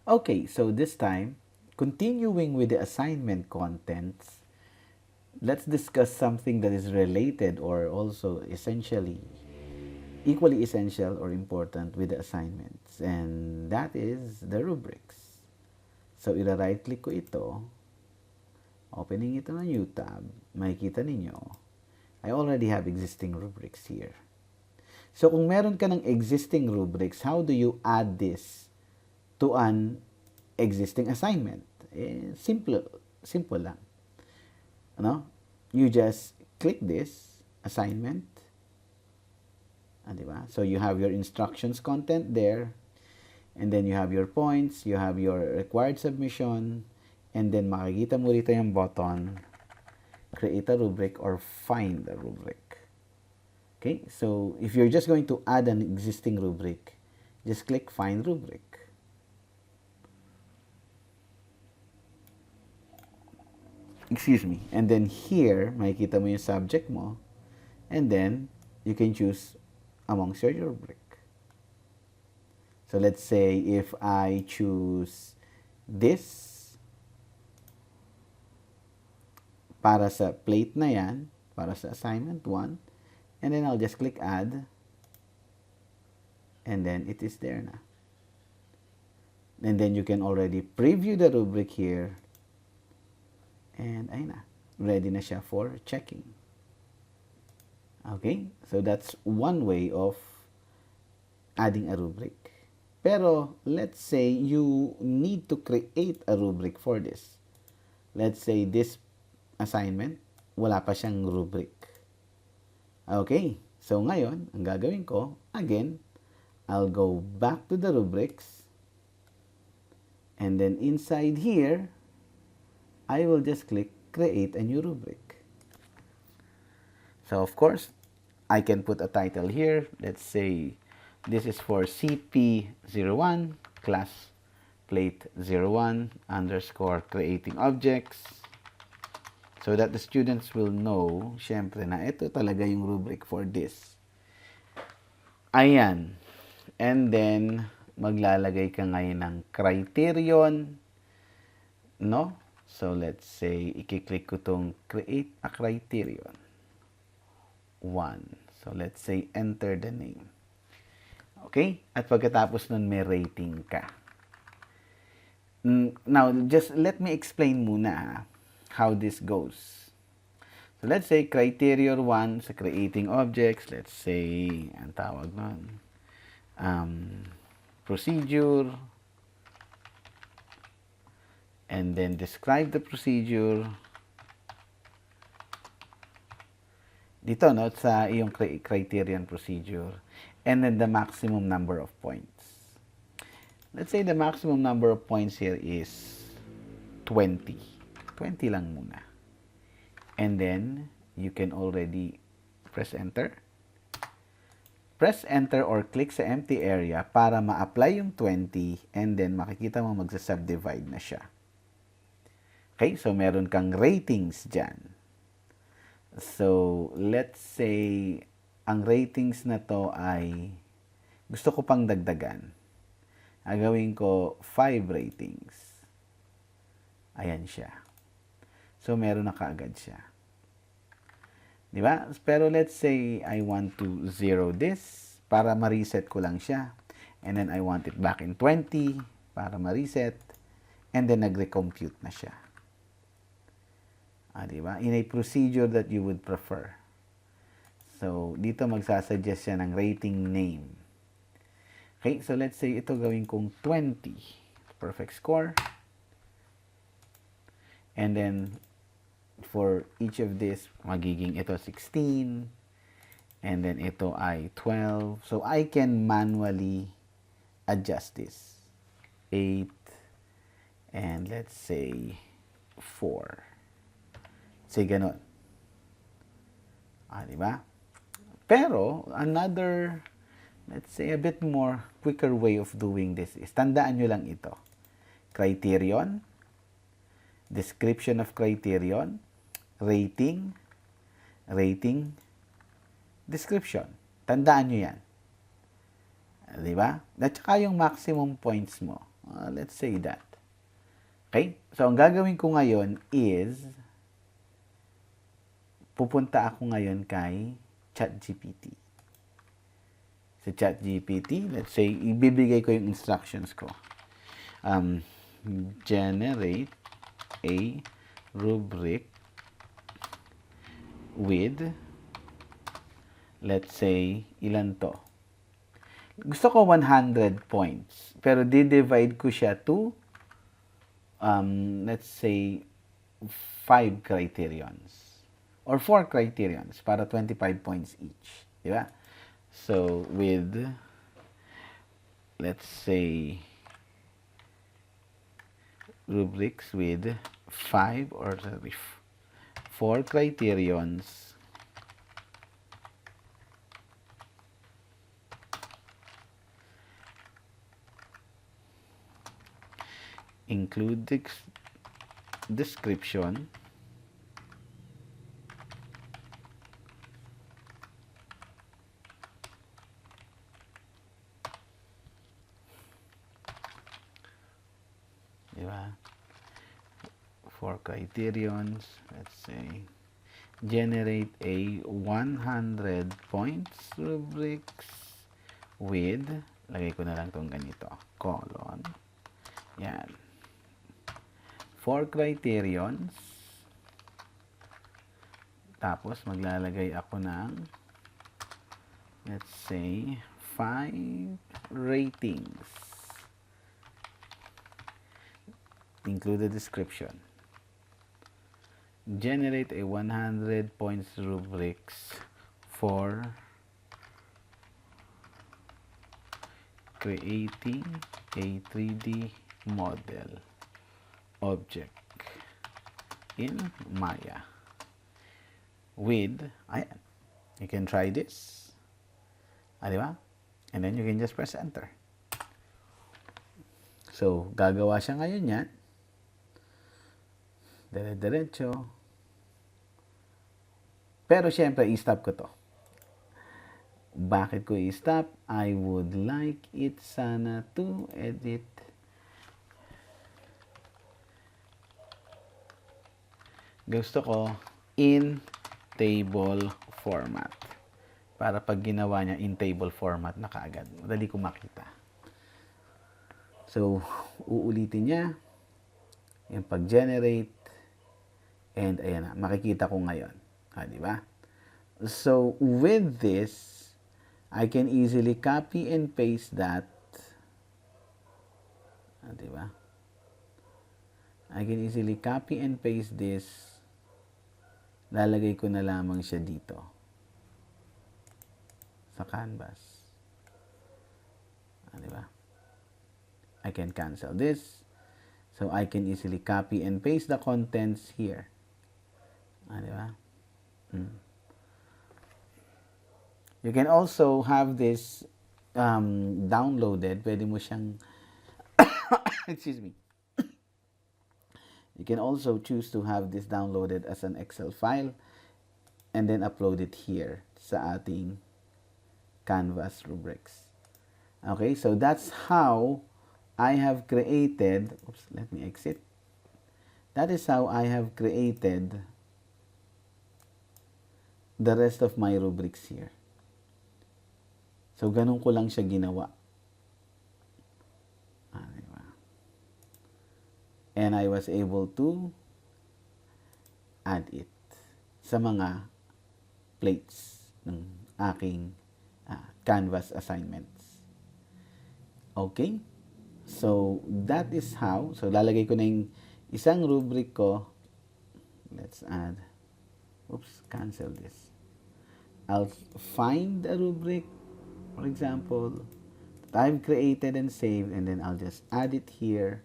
Okay, so this time, continuing with the assignment contents, let's discuss something that is related or also essentially equally essential or important with the assignments, and that is the rubrics. So, ira-right click ko ito, opening ito ng new tab, makikita ninyo, I already have existing rubrics here. So, kung meron ka ng existing rubrics, how do you add this to an existing assignment? Simple lang. Ano? You just click this assignment. Diba? So you have your instructions content there, and then you have your points, you have your required submission, and then makikita mo rito yung button, create a rubric or find a rubric. Okay, so if you're just going to add an existing rubric, just click find rubric. Excuse me. And then here, makikita mo yung subject mo, and then you can choose amongst your rubric. So let's say if I choose this para sa plate na yan, para sa assignment 1, and then I'll just click add, and then it is there na. And then you can already preview the rubric here, and ayun na, ready na siya for checking. Okay, so that's one way of adding a rubric. Pero let's say you need to create a rubric for this. Let's say this assignment, wala pa siyang rubric. Okay, so ngayon, ang gagawin ko, again, I'll go back to the rubrics, and then inside here, I will just click create a new rubric. So of course, I can put a title here. Let's say this is for CP01 class plate 01 underscore creating objects, so that the students will know, syempre, na ito talaga yung rubric for this. Ayan. And then, maglalagay ka ngayon ng criterion, no? So, let's say, i-click ko itong create a criterion. 1. So, let's say, enter the name. Okay? At pagkatapos nun, may rating ka. Now, just let me explain muna how this goes. So, let's say, criterion 1 sa creating objects. Let's say, ang tawag nun, procedure. And then, describe the procedure. Dito, no, sa iyong criterion procedure, and then the maximum number of points. Let's say the maximum number of points here is 20. 20 lang muna. And then, you can already press enter. Press enter or click sa empty area para ma-apply yung 20, and then makikita mo magsa-subdivide na siya. Okay, so meron kang ratings dyan. So, let's say, ang ratings na to ay gusto ko pang dagdagan. Gagawin ko 5 ratings. Ayan siya. So, meron na kaagad siya. Di ba? Pero let's say, I want to zero this para ma-reset ko lang siya. And then, I want it back in 20 para ma-reset. And then, nag-recompute na siya. Diba? In a procedure that you would prefer. So, dito magsasuggest siya ng rating name. Okay, so let's say ito gawin kong 20. Perfect score. And then, for each of this, magiging ito 16. And then ito ay 12. So, I can manually adjust this. 8. And let's say 4. Say ganun. Diba? Pero, another, let's say, a bit more quicker way of doing this is, tandaan nyo lang ito. Criterion, description of criterion, rating, description. Tandaan nyo yan. Diba? At saka yung maximum points mo. Let's say that. Okay? So, ang gagawin ko ngayon is, pupunta ako ngayon kay ChatGPT. Sa ChatGPT, let's say, ibibigay ko yung instructions ko. Generate a rubric with, let's say, ilan to? Gusto ko 100 points. Pero di-divide ko siya to, let's say, 5 criterions. Or 4 criterions para 25 points each. Di ba? So, with, let's say, rubrics with 5 or 4 criterions, include description, diba? 4 criterions, let's say, generate a 100 points rubrics with, lagay ko na lang tong ganito, colon, yan, 4 criterions, tapos maglalagay ako ng, let's say, 5 ratings, include the description. Generate a 100 points rubrics for creating a 3D model object in Maya with, ayan, you can try this, diba? And then you can just press enter. So, gagawa siya ngayon yan. Dire-diretso. Pero syempre, i-stop ko to. Bakit ko i-stop? I would like it sana to edit. Gusto ko in table format. Para pag ginawa niya in table format na kaagad. Madali ko makita. So, uulitin niya yung pag-generate. And ayan na, makikita ko ngayon. Di ba? So, with this, I can easily copy and paste that. Di ba? I can easily copy and paste this. Lalagay ko na lamang siya dito. Sa canvas. Di ba? I can cancel this. So, I can easily copy and paste the contents here. Di ba? You can also have this downloaded. Pwede mo siyang excuse me. You can also choose to have this downloaded as an Excel file and then upload it here sa ating Canvas rubrics. Okay, so that's how I have created, oops, let me exit. That is how I have created the rest of my rubrics here. So, ganun ko lang siya ginawa. Diba? And I was able to add it sa mga plates ng aking Canvas assignments. Okay? So, that is how. So, lalagay ko na yung isang rubric ko. Let's add. Oops, cancel this. I'll find a rubric, for example, that I've created and saved, and then I'll just add it here.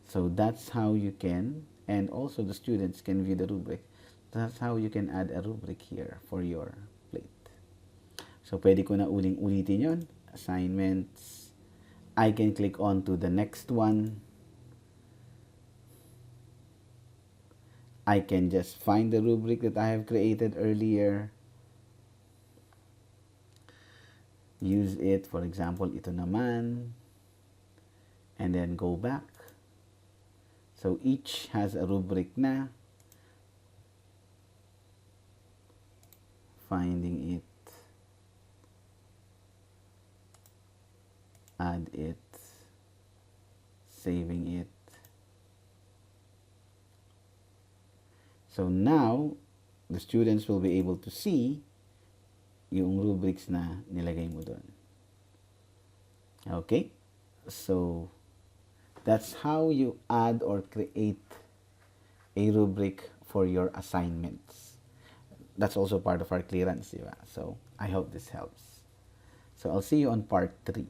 So that's how you can, and also the students can view the rubric. That's how you can add a rubric here for your plate. So pwede ko na ulitin yon. Assignments. I can click on to the next one. I can just find the rubric that I have created earlier. Use it. For example, ito naman. and then go back. So each has a rubric na. Finding it, add it, saving it. So now, the students will be able to see yung rubrics na nilagay mo doon. Okay? So, that's how you add or create a rubric for your assignments. That's also part of our clearance, diba? So, I hope this helps. So, I'll see you on part 3.